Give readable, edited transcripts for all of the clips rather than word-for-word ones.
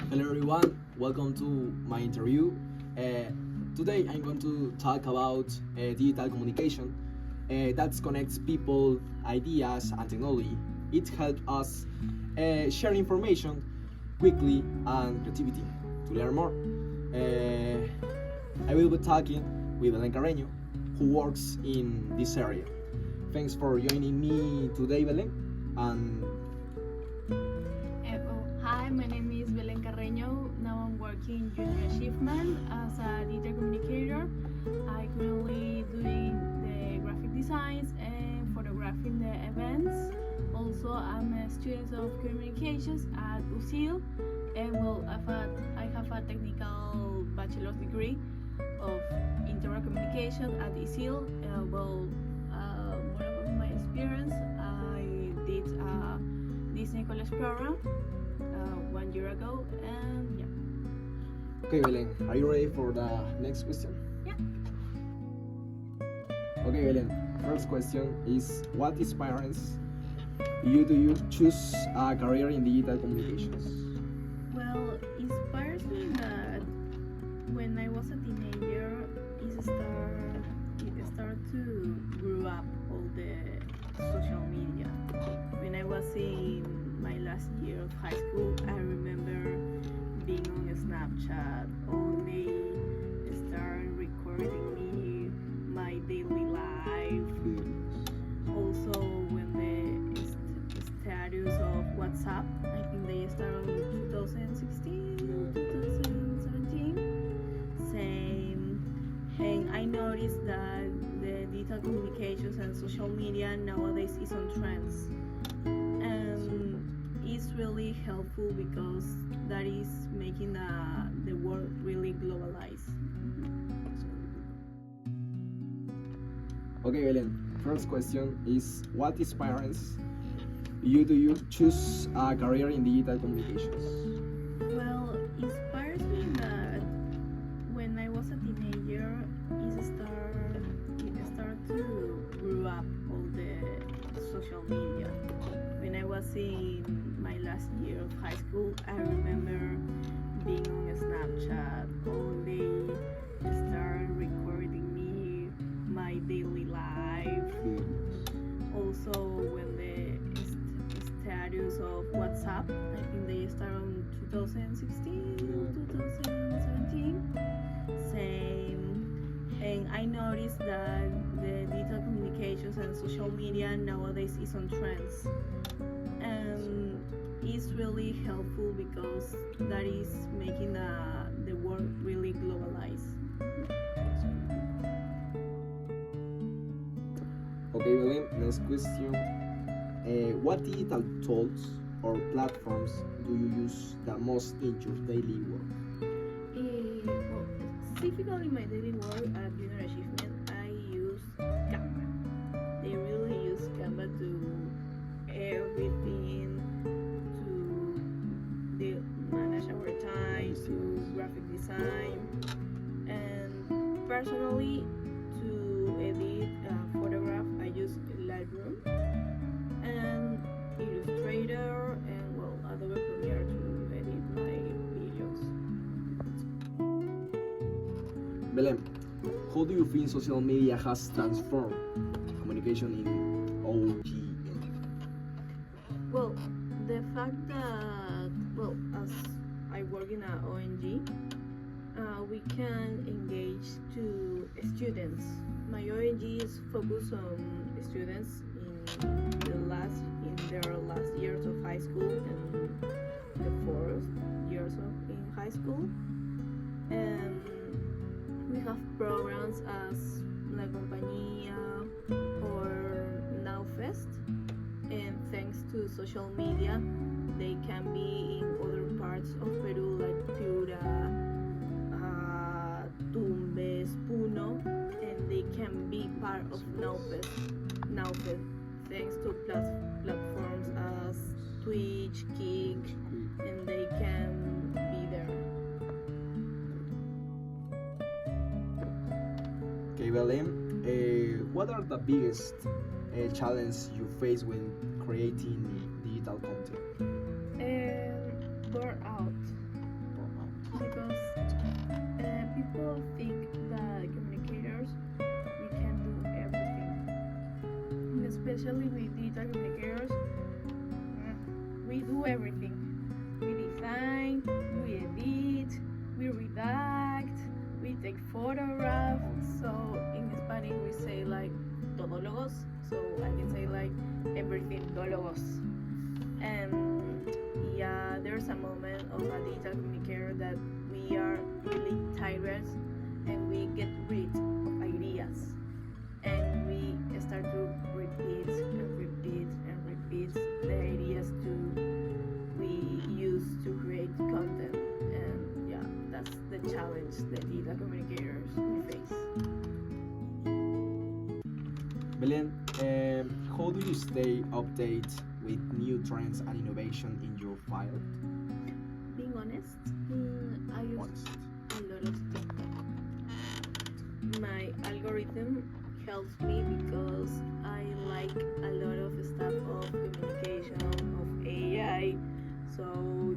Hello everyone, welcome to my interview. Today I'm going to talk about digital communication that connects people, ideas, and technology. It helps us share information quickly and creativity. To learn more, I will be talking with Belen Carreño, who works in this area. Thanks for joining me today, Belen. And Hi, my name is Belen Carreño. Now I'm working Junior Achievement as a data communicator. I'm currently doing the graphic designs and photographing the events. Also, I'm a student of communications at UCIL, and I have a technical bachelor's degree of internal communication at UCIL. One of my experience, I did a Disney College program 1 year ago, and yeah. okay, Belen, are you ready for the next question? Yeah. Okay, Belen, first question is what inspires you to choose a career in digital communications? Well, inspires me that when I was a teenager, it started to grow up all the social media. When I was in my last year of high school, I remember being on Snapchat. All they started recording me, my daily life. Also, when the status of WhatsApp, I think they started in 2016, 2017. Same. And I noticed that the digital communications and social media nowadays is on trends. It's really helpful because that is making the world really globalized. Okay, Belen, first question is what inspires you to choose a career in digital communications? Well, inspires me that when I was a teenager, it started to grow up all the social media. When I was in my last year of high school, I remember being on Snapchat. All they started recording me, my daily life. Also, when the status of WhatsApp, I think they started in 2016, 2017. Same. And I noticed that the digital communications and social media nowadays is on trends. It's really helpful because that is making the world really globalized. Okay, Belen, next question. What digital tools or platforms do you use the most in your daily work? Well, specifically in my daily work at Junior Achievement, I use Canva. They really use Canva to everything, to manage our time, to graphic design, and personally to edit a photograph, I use Lightroom and Illustrator and Adobe Premiere to edit my videos. Belen, how do you think social media has transformed communication in OGN? Well, the fact that, as I work in an ONG, we can engage to students. My ONG is focused on students in their last years of high school and the first years in high school. And we have programs as La Compañía or Now Fest. And thanks to social media, they can be in other parts of Peru like Piura, Tumbes, Puno, and they can be part of Now Fest, thanks to platforms as Twitch, Kick, and they can be there. Okay, Belen, what are the biggest challenges you face when creating digital content? Burnout. because people think that communicators we can do everything, and especially with digital communicators, we do everything. We design, we edit, we redact, we take photographs. So in Spanish we say like todólogos. So I can say like everything todólogos. And yeah, there's a moment of a digital communicator that we are really tired and we get rid of ideas and we start to repeat and repeat and repeat the ideas we use to create content. And yeah, that's the challenge that digital communicators we face. Belen, how do you stay updated with new trends and innovation in your field? Being honest, I use Honest. a lot of TikTok. My algorithm helps me because I like a lot of stuff of communication, of AI. So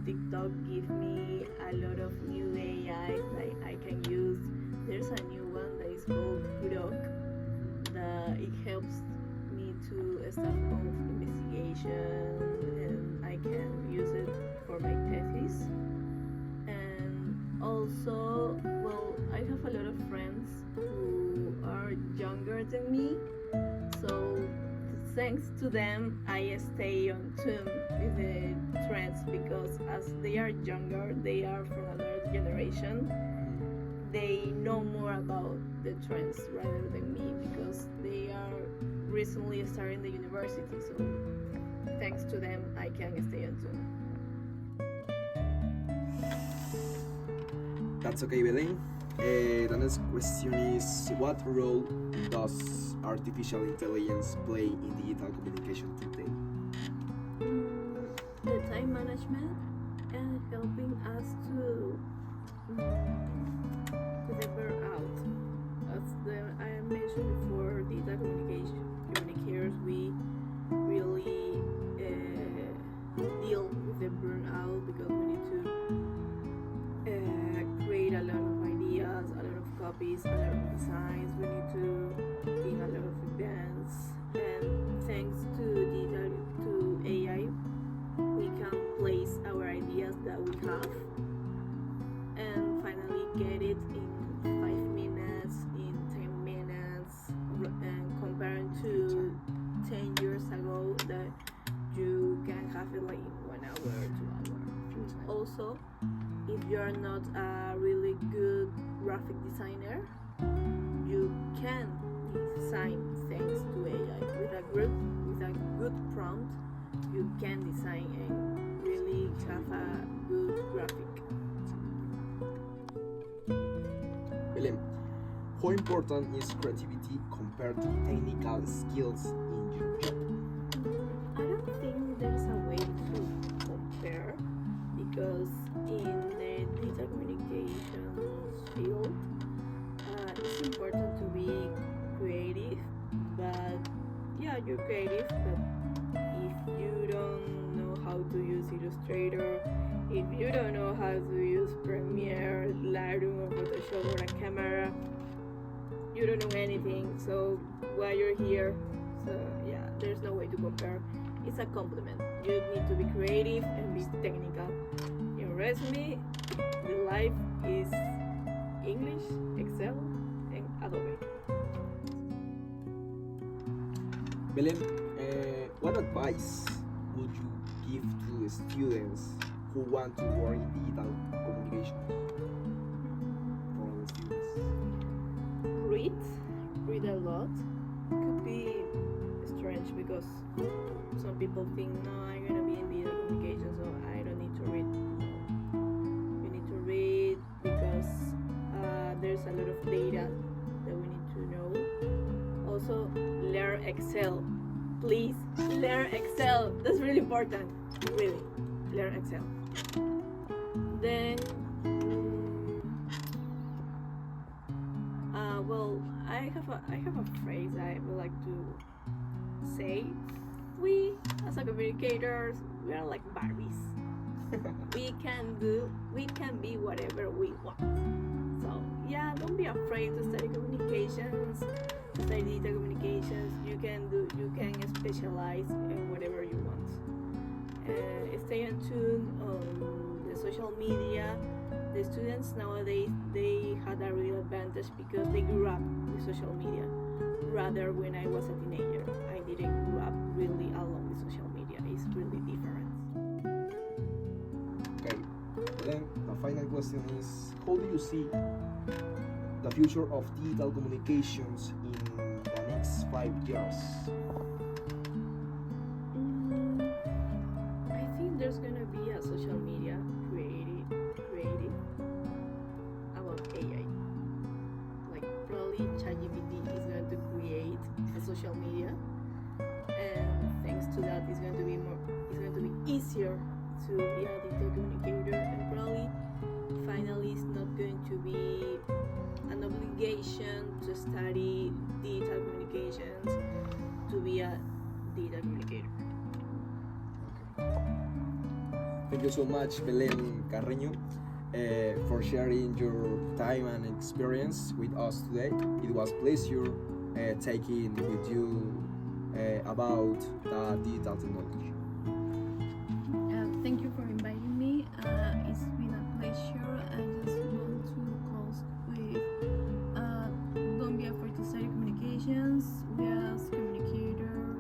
TikTok gives me a lot of new AI that I can use. There's a new one that is called Grok. It helps me to stuff of investigation, and I can use it for my thesis. And also, well, I have a lot of friends who are younger than me, so thanks to them I stay on tune with the trends, because as they are younger, they are from another generation, they know more about the trends rather than me, because they are recently starting the university. So thanks to them I can stay on tune. That's okay, Belen. The next question is, what role does artificial intelligence play in digital communication today? The time management and helping us to the burnout. As I mentioned before, digital communicators, we really deal with the burnout because we need to create a lot of ideas, a lot of copies, a lot of designs. We need to be in a lot of events, and thanks to AI, we can place our ideas that we have and finally get it in 5 minutes, in 10 minutes, and compared to 10 years ago that you can have it like in 1 hour, 2 hours. Also, if you are not a really good graphic designer, you can design thanks to AI. With a good prompt, you can design and really have a good graphic. Belen, how important is creativity compared to technical skills in your job? I don't think there's a way to compare, because in the digital communications field, it's important to be creative. But yeah, you're creative, but if you don't know how to use Illustrator, if you don't know how to use Premiere, Lightroom, or Photoshop, or a camera, you don't know anything. So why you're here? So yeah, there's no way to compare. It's a compliment. You need to be creative and be technical. In resume, the life is English, Excel, and Adobe. Belen, what advice would you give to students who want to work in digital communication? For the students. Read a lot. Could be strange because some people think, no, I'm gonna be in digital communication, so I don't need to read. No. You need to read because there's a lot of data that we need to know. Also, learn Excel. Please learn Excel. That's really important. Really, learn Excel. Then, well, I have a phrase I would like to say. We, as a communicators, we are like Barbies. we can be whatever we want. So yeah, don't be afraid to study communications, to study digital communications. You can specialize in whatever you want. Stay in tune on the social media. The students nowadays, they had a real advantage because they grew up with social media. Rather, when I was a teenager, I didn't grow up really along with social media. It's really different. Okay, then the final question is, how do you see the future of digital communications in the next 5 years? I think there's gonna be a social media created about AI. Like probably ChatGPT is going to create a social media, and thanks to that, it's going to be easier to be a digital communicator, and probably finally it's not going to be an obligation to study digital communications to be a digital communicator. Thank you so much, Belen Carreño, for sharing your time and experience with us today. It was a pleasure taking with you about the digital technology. Thank you for inviting me. It's been a pleasure. I just want to close with don't be afraid to study communications. We as communicator,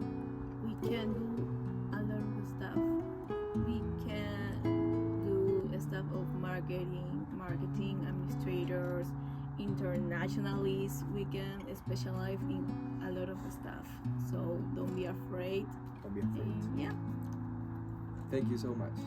we can do a lot of stuff. We can do stuff of marketing administrators, internationalists. We can specialize in a lot of stuff. So don't be afraid. Don't be afraid. Yeah. Thank you so much.